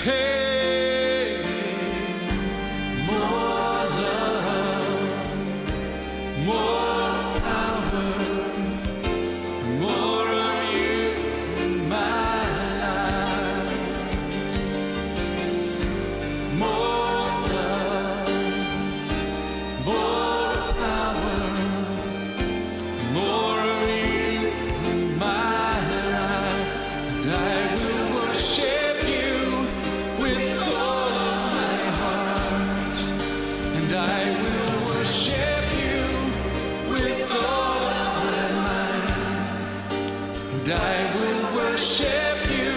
Hey, more love, more power, more of you in my life. More love, more power, more of you in my life. And I will worship you with all of my heart, and I will worship you with all of my mind, and I will worship you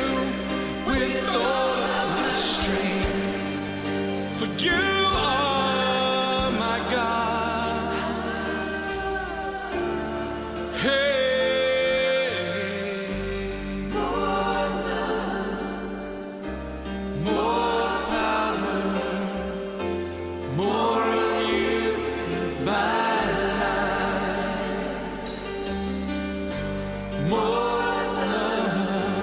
with all of my strength, for you are my God. Hey. More power, more of you in my life. More love,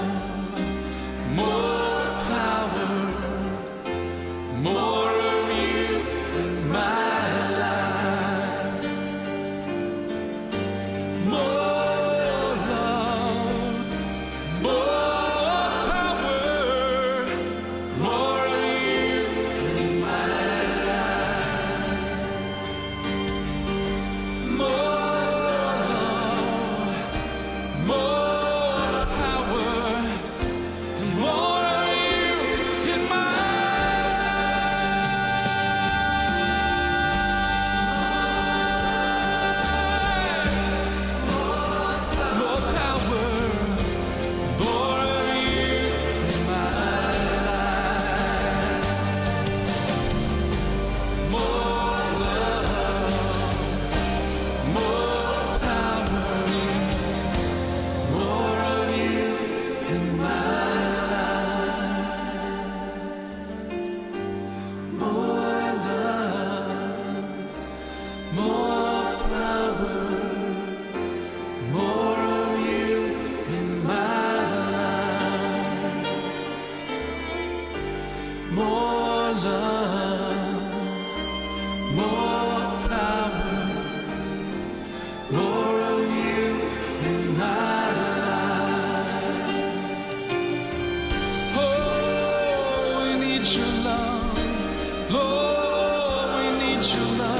more power, more of you in my life. More love, more power, more of you in my life. More love, more power, and more of you in my life. More power, more of you in my life. More love, more power, more of you in my life. More love, more power, more of you in my life. More love, more power, more of you in my life. Oh, we need your love, Lord, we need your love.